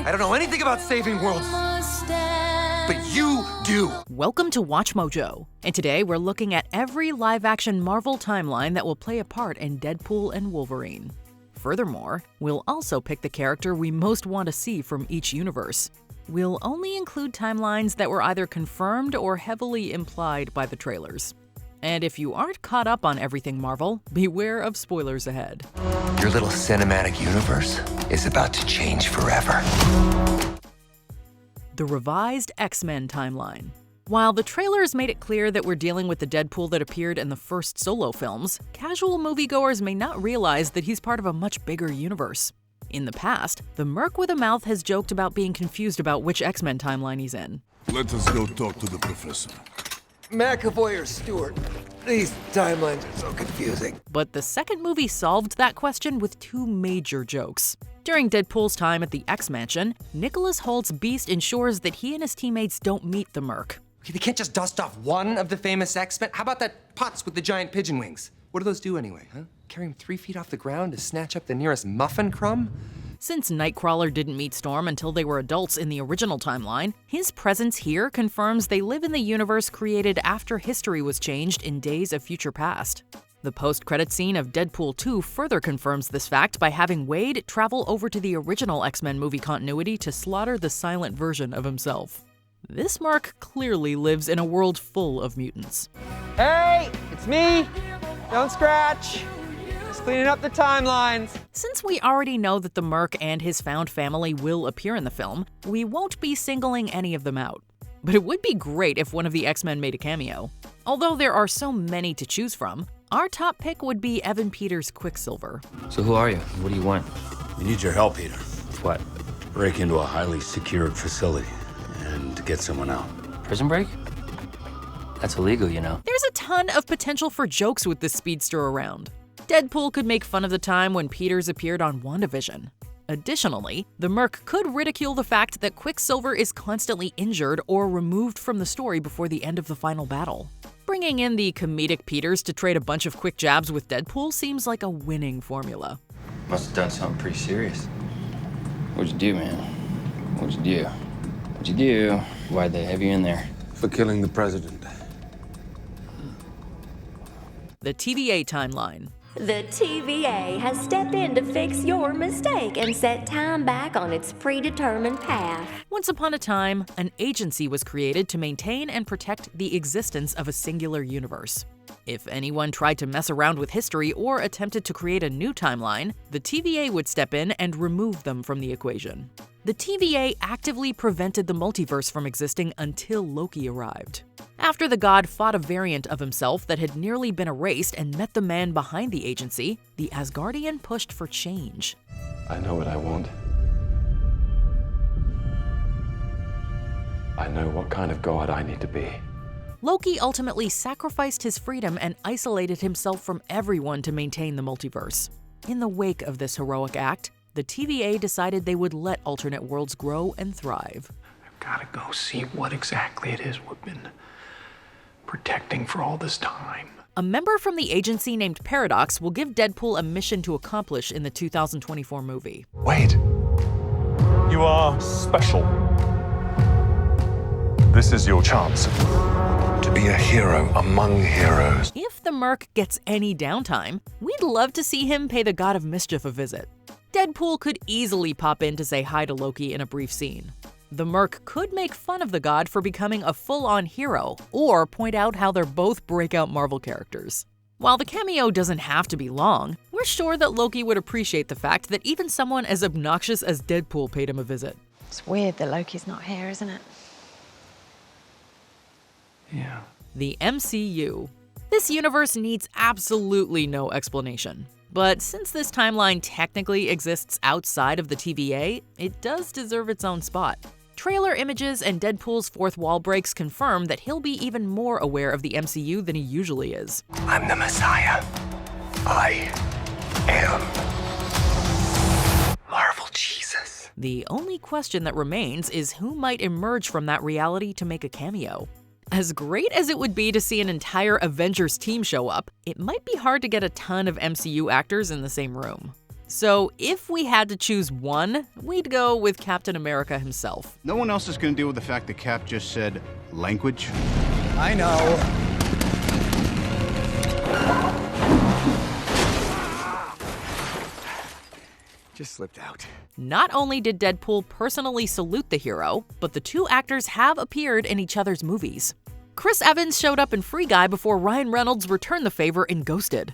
I don't know anything about saving worlds, but you do. Welcome to WatchMojo, and today we're looking at every live-action Marvel timeline that will play a part in Deadpool and Wolverine. Furthermore, we'll also pick the character we most want to see from each universe. We'll only include timelines that were either confirmed or heavily implied by the trailers. And if you aren't caught up on everything Marvel, beware of spoilers ahead. Your little cinematic universe is about to change forever. The revised X-Men timeline. While the trailers made it clear that we're dealing with the Deadpool that appeared in the first solo films, casual moviegoers may not realize that he's part of a much bigger universe. In the past, the Merc with a Mouth has joked about being confused about which X-Men timeline he's in. Let us go talk to the professor. McAvoy or Stewart? These timelines are so confusing. But the second movie solved that question with two major jokes. During Deadpool's time at the X-Mansion, Nicholas Holt's Beast ensures that he and his teammates don't meet the Merc. Okay, they can't just dust off one of the famous X-Men. How about that Potts with the giant pigeon wings? What do those do anyway, huh? Carry him 3 feet off the ground to snatch up the nearest muffin crumb? Since Nightcrawler didn't meet Storm until they were adults in the original timeline, his presence here confirms they live in the universe created after history was changed in days of future past. The post-credit scene of Deadpool 2 further confirms this fact by having Wade travel over to the original X-Men movie continuity to slaughter the silent version of himself. This Mark clearly lives in a world full of mutants. Hey, it's me. Don't scratch. Just cleaning up the timelines. Since we already know that the Merc and his found family will appear in the film, we won't be singling any of them out. But it would be great if one of the X-Men made a cameo. Although there are so many to choose from, our top pick would be Evan Peters' Quicksilver. So who are you? What do you want? We need your help, Peter. What? Break into a highly secured facility and get someone out. Prison break? That's illegal, you know. There's a ton of potential for jokes with this speedster around. Deadpool could make fun of the time when Peters appeared on WandaVision. Additionally, the Merc could ridicule the fact that Quicksilver is constantly injured or removed from the story before the end of the final battle. Bringing in the comedic Peters to trade a bunch of quick jabs with Deadpool seems like a winning formula. Must have done something pretty serious. What'd you do, man? What'd you do? What'd you do? Why'd they have you in there? For killing the president. The TVA timeline. The TVA has stepped in to fix your mistake and set time back on its predetermined path. Once upon a time, an agency was created to maintain and protect the existence of a singular universe. If anyone tried to mess around with history or attempted to create a new timeline, the TVA would step in and remove them from the equation. The TVA actively prevented the multiverse from existing until Loki arrived. After the god fought a variant of himself that had nearly been erased and met the man behind the agency, the Asgardian pushed for change. I know what I want. I know what kind of god I need to be. Loki ultimately sacrificed his freedom and isolated himself from everyone to maintain the multiverse. In the wake of this heroic act, the TVA decided they would let alternate worlds grow and thrive. I've got to go see what exactly it is we've been protecting for all this time. A member from the agency named Paradox will give Deadpool a mission to accomplish in the 2024 movie. Wait. You are special. This is your chance. To be a hero among heroes. If the Merc gets any downtime, we'd love to see him pay the God of Mischief a visit. Deadpool could easily pop in to say hi to Loki in a brief scene. The Merc could make fun of the god for becoming a full-on hero, or point out how they're both breakout Marvel characters. While the cameo doesn't have to be long, we're sure that Loki would appreciate the fact that even someone as obnoxious as Deadpool paid him a visit. It's weird that Loki's not here, isn't it? Yeah. The MCU. This universe needs absolutely no explanation. But since this timeline technically exists outside of the TVA, it does deserve its own spot. Trailer images and Deadpool's fourth wall breaks confirm that he'll be even more aware of the MCU than he usually is. I'm the Messiah. I am Marvel Jesus. The only question that remains is who might emerge from that reality to make a cameo. As great as it would be to see an entire Avengers team show up, it might be hard to get a ton of MCU actors in the same room. So if we had to choose one, we'd go with Captain America himself. No one else is going to deal with the fact that Cap just said language. I know. Just slipped out. Not only did Deadpool personally salute the hero, but the two actors have appeared in each other's movies. Chris Evans showed up in Free Guy before Ryan Reynolds returned the favor in Ghosted.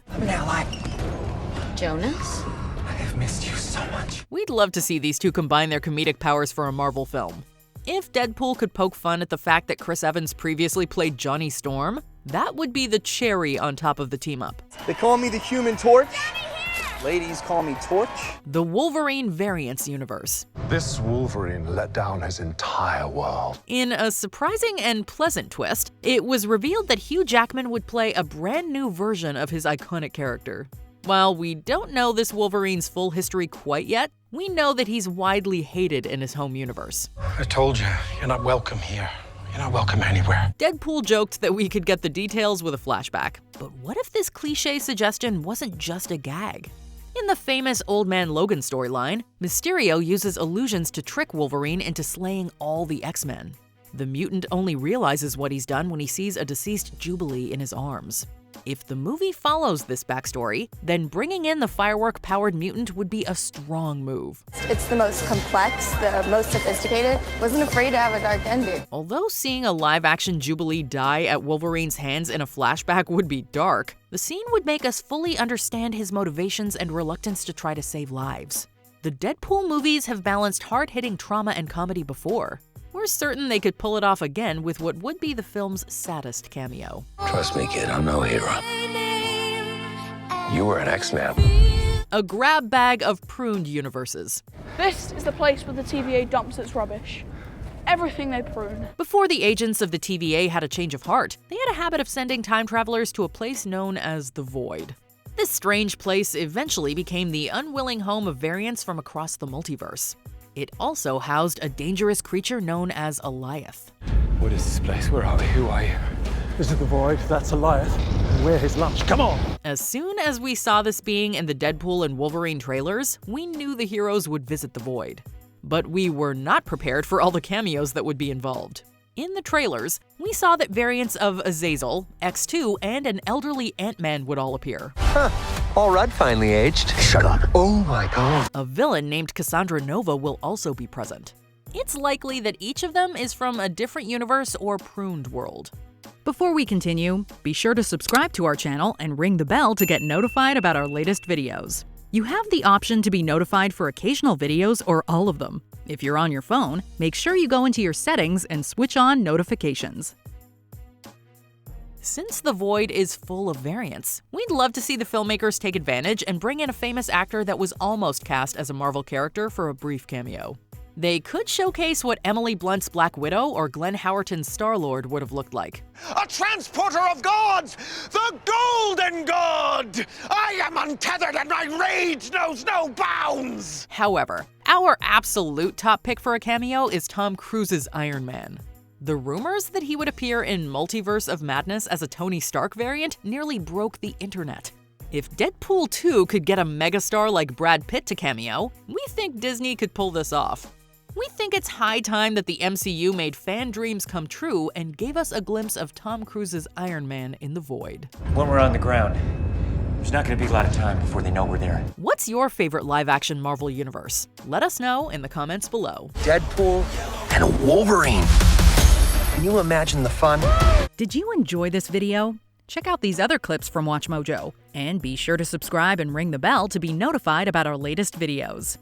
Jonas? I've missed you so much. We'd love to see these two combine their comedic powers for a Marvel film. If Deadpool could poke fun at the fact that Chris Evans previously played Johnny Storm, that would be the cherry on top of the team-up. They call me the Human Torch. Ladies call me Torch. The Wolverine Variants universe. This Wolverine let down his entire world. In a surprising and pleasant twist, it was revealed that Hugh Jackman would play a brand new version of his iconic character. While we don't know this Wolverine's full history quite yet, we know that he's widely hated in his home universe. I told you, you're not welcome here. You're not welcome anywhere. Deadpool joked that we could get the details with a flashback. But what if this cliche suggestion wasn't just a gag? In the famous Old Man Logan storyline, Mysterio uses illusions to trick Wolverine into slaying all the X-Men. The mutant only realizes what he's done when he sees a deceased Jubilee in his arms. If the movie follows this backstory, then bringing in the firework-powered mutant would be a strong move. It's the most complex, the most sophisticated. Wasn't afraid to have a dark ending. Although seeing a live-action Jubilee die at Wolverine's hands in a flashback would be dark, the scene would make us fully understand his motivations and reluctance to try to save lives. The Deadpool movies have balanced hard-hitting trauma and comedy before. We're certain they could pull it off again with what would be the film's saddest cameo. Trust me, kid, I'm no hero. You were an X-Man. A grab bag of pruned universes. This is the place where the TVA dumps its rubbish. Everything they prune. Before the agents of the TVA had a change of heart, they had a habit of sending time travelers to a place known as the Void. This strange place eventually became the unwilling home of variants from across the multiverse. It also housed a dangerous creature known as Eliath. What is this place? Where are we? Who are you? This is the Void, that's Eliath, and we're his lunch. Come on! As soon as we saw this being in the Deadpool and Wolverine trailers, we knew the heroes would visit the Void. But we were not prepared for all the cameos that would be involved. In the trailers, we saw that variants of Azazel, X2, and an elderly Ant-Man would all appear. Paul Rudd finally aged. Shut up. Oh my god. A villain named Cassandra Nova will also be present. It's likely that each of them is from a different universe or pruned world. Before we continue, be sure to subscribe to our channel and ring the bell to get notified about our latest videos. You have the option to be notified for occasional videos or all of them. If you're on your phone, make sure you go into your settings and switch on notifications. Since the Void is full of variants, we'd love to see the filmmakers take advantage and bring in a famous actor that was almost cast as a Marvel character for a brief cameo. They could showcase what Emily Blunt's Black Widow or Glenn Howerton's Star-Lord would have looked like. A transporter of gods! The Golden God! I am untethered and my rage knows no bounds! However, our absolute top pick for a cameo is Tom Cruise's Iron Man. The rumors that he would appear in Multiverse of Madness as a Tony Stark variant nearly broke the internet. If Deadpool 2 could get a megastar like Brad Pitt to cameo, we think Disney could pull this off. We think it's high time that the MCU made fan dreams come true and gave us a glimpse of Tom Cruise's Iron Man in the Void. When we're on the ground, there's not going to be a lot of time before they know we're there. What's your favorite live-action Marvel universe? Let us know in the comments below. Deadpool and a Wolverine. Can you imagine the fun? Did you enjoy this video? Check out these other clips from WatchMojo, and be sure to subscribe and ring the bell to be notified about our latest videos.